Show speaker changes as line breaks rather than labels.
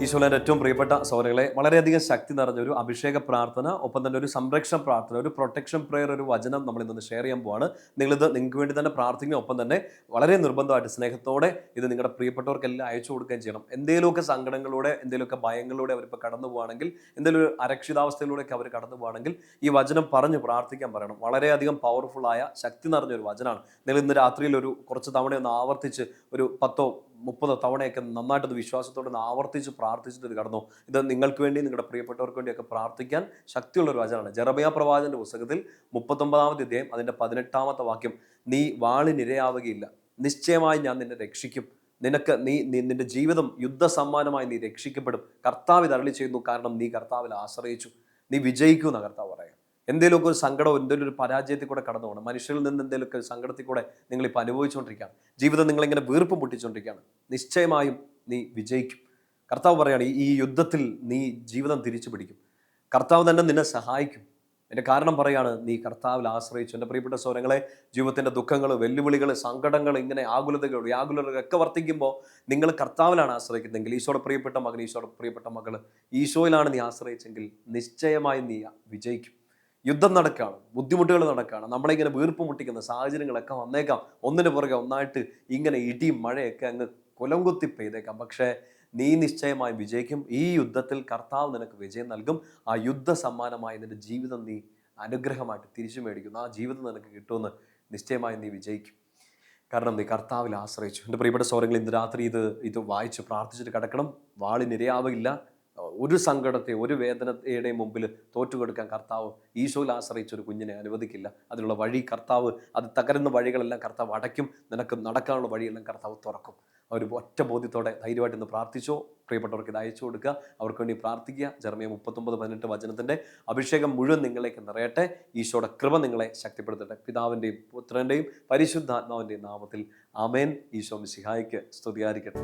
ഈശോയുടെ ഏറ്റവും പ്രിയപ്പെട്ട സഹോദരങ്ങളെ, വളരെയധികം ശക്തി നിറഞ്ഞൊരു അഭിഷേക പ്രാർത്ഥന, ഒപ്പം തന്നെ ഒരു സംരക്ഷണ പ്രാർത്ഥന, ഒരു പ്രൊട്ടക്ഷൻ പ്രെയർ, ഒരു വചനം നമ്മൾ ഇന്ന് ഷെയർ ചെയ്യാൻ പോവാണ്. നിങ്ങൾക്ക് വേണ്ടി തന്നെ പ്രാർത്ഥിക്കുക, ഒപ്പം തന്നെ വളരെ നിർബന്ധമായിട്ട് സ്നേഹത്തോടെ ഇത് നിങ്ങളുടെ പ്രിയപ്പെട്ടവർക്കെല്ലാം അയച്ചു കൊടുക്കുകയും ചെയ്യണം. എന്തെങ്കിലുമൊക്കെ സങ്കടങ്ങളിലൂടെ, എന്തെങ്കിലുമൊക്കെ ഭയങ്ങളിലൂടെ അവരിപ്പോൾ കടന്നു പോവുകയാണെങ്കിൽ, എന്തെങ്കിലും ഒരു അരക്ഷിതാവസ്ഥയിലൂടെയൊക്കെ അവർ കടന്നു പോവുകയാണെങ്കിൽ ഈ വചനം പറഞ്ഞ് പ്രാർത്ഥിക്കാൻ പറയണം. വളരെയധികം പവർഫുള്ളായ ശക്തി നിറഞ്ഞൊരു വചനമാണ്. നിങ്ങൾ ഇന്ന് രാത്രിയിൽ ഒരു കുറച്ച് തവണയൊന്ന് ആവർത്തിച്ച് ഒരു 10-30 തവണയൊക്കെ നന്നായിട്ടൊന്ന് വിശ്വാസത്തോടെ ഒന്ന് ആവർത്തിച്ച് പ്രാർത്ഥിച്ചിട്ട് ഇത് കടന്നു. ഇത് നിങ്ങൾക്ക് വേണ്ടി, നിങ്ങളുടെ പ്രിയപ്പെട്ടവർക്ക് വേണ്ടിയൊക്കെ പ്രാർത്ഥിക്കാൻ ശക്തിയുള്ള ഒരു വചനമാണ്. ജെറമ്യാ പ്രവാചകന്റെ പുസ്തകത്തിൽ 39-ാമത്തെ അധ്യായം അതിൻ്റെ 18-ാമത്തെ വാക്യം, നീ വാളിനിരയാവുകയില്ല, നിശ്ചയമായി ഞാൻ നിന്നെ രക്ഷിക്കും, നിന്റെ ജീവിതം യുദ്ധസമ്മാനമായി നീ രക്ഷിക്കപ്പെടും, കർത്താവ് ഇത് അരുളി ചെയ്യുന്നു, കാരണം നീ കർത്താവിൽ ആശ്രയിച്ചു, നീ വിജയിക്കുമെന്ന് കർത്താവ് പറയാം. എന്തെങ്കിലുമൊക്കെ ഒരു സങ്കടമോ എന്തെങ്കിലും ഒരു പരാജയത്തിൽ കൂടെ കടന്നു പോകണം, മനുഷ്യരിൽ നിന്ന് എന്തെങ്കിലുമൊക്കെ സങ്കടത്തിൽ കൂടെ നിങ്ങളിപ്പോൾ അനുഭവിച്ചുകൊണ്ടിരിക്കുകയാണ്, ജീവിതം നിങ്ങളിങ്ങനെ വീർപ്പ് മുട്ടിച്ചുകൊണ്ടിരിക്കുകയാണ്, നിശ്ചയമായും നീ വിജയിക്കും. കർത്താവ് പറയുകയാണ്, ഈ യുദ്ധത്തിൽ നീ ജീവിതം തിരിച്ചു പിടിക്കും, കർത്താവ് തന്നെ നിന്നെ സഹായിക്കും. എൻ്റെ കാരണം പറയുകയാണ്, നീ കർത്താവിൽ ആശ്രയിച്ചു. എൻ്റെ പ്രിയപ്പെട്ട സഹോദരങ്ങളെ, ജീവിതത്തിൻ്റെ ദുഃഖങ്ങൾ, വെല്ലുവിളികൾ, സങ്കടങ്ങൾ, ഇങ്ങനെ വ്യാകുലതകൾ ഒക്കെ വർദ്ധിക്കുമ്പോൾ നിങ്ങൾ കർത്താവിലാണ് ആശ്രയിക്കുന്നതെങ്കിൽ, ഈശോയുടെ പ്രിയപ്പെട്ട മകൻ, ഈശോയുടെ പ്രിയപ്പെട്ട മകൾ, ഈശോയിലാണ് നീ ആശ്രയിച്ചെങ്കിൽ നിശ്ചയമായും നീ വിജയിക്കും. യുദ്ധം നടക്കുകയാണ്, ബുദ്ധിമുട്ടുകൾ നടക്കുകയാണ്, നമ്മളിങ്ങനെ വീർപ്പ് മുട്ടിക്കുന്ന സാഹചര്യങ്ങളൊക്കെ വന്നേക്കാം, ഒന്നിനു പുറകെ ഒന്നായിട്ട് ഇങ്ങനെ ഇടിയും മഴയൊക്കെ അങ്ങ് കുലംകുത്തി പെയ്തേക്കാം. പക്ഷേ നീ നിശ്ചയമായി വിജയിക്കും. ഈ യുദ്ധത്തിൽ കർത്താവ് നിനക്ക് വിജയം നൽകും. ആ യുദ്ധ സമ്മാനമായി നിന്റെ ജീവിതം നീ അനുഗ്രഹമായിട്ട് തിരിച്ചു മേടിക്കുന്നു. ആ ജീവിതം നിനക്ക് കിട്ടുമെന്ന് നിശ്ചയമായി നീ വിജയിക്കും. കാരണം നീ കർത്താവിൽ ആശ്രയിച്ചു. എൻ്റെ പ്രിയപ്പെട്ട സഹോദരങ്ങൾ, ഇന്ന് രാത്രി ഇത് വായിച്ച് പ്രാർത്ഥിച്ചിട്ട് കിടക്കണം. വാളിനിരയാവില്ല. ഒരു സങ്കടത്തെ, ഒരു വേദനയുടെയും മുമ്പിൽ തോറ്റുകൊടുക്കാൻ കർത്താവ് ഈശോയിൽ ആശ്രയിച്ച ഒരു കുഞ്ഞിനെ അനുവദിക്കില്ല. അതിനുള്ള വഴി കർത്താവ്, അത് തകരുന്ന വഴികളെല്ലാം കർത്താവ് അടയ്ക്കും. നിനക്ക് നടക്കാനുള്ള വഴിയെല്ലാം കർത്താവ് തുറക്കും. ഒരു ഒറ്റ ബോധ്യത്തോടെ ധൈര്യമായിട്ട് ഇന്ന് പ്രാർത്ഥിച്ചോ. പ്രിയപ്പെട്ടവർക്ക് ഇത് അയച്ചു കൊടുക്കുക, അവർക്ക് വേണ്ടി പ്രാർത്ഥിക്കുക. ജെറമ്യാ 39:18 വചനത്തിൻ്റെ അഭിഷേകം മുഴുവൻ നിങ്ങളിലേക്ക് നിറയട്ടെ. ഈശോയുടെ കൃപ നിങ്ങളെ ശക്തിപ്പെടുത്തട്ടെ. പിതാവിൻ്റെയും പുത്രൻ്റെയും പരിശുദ്ധാത്മാവിൻ്റെയും നാമത്തിൽ ആമേൻ. ഈശോ മിശിഹായ്ക്ക് സ്തുതിയായിരിക്കട്ടെ.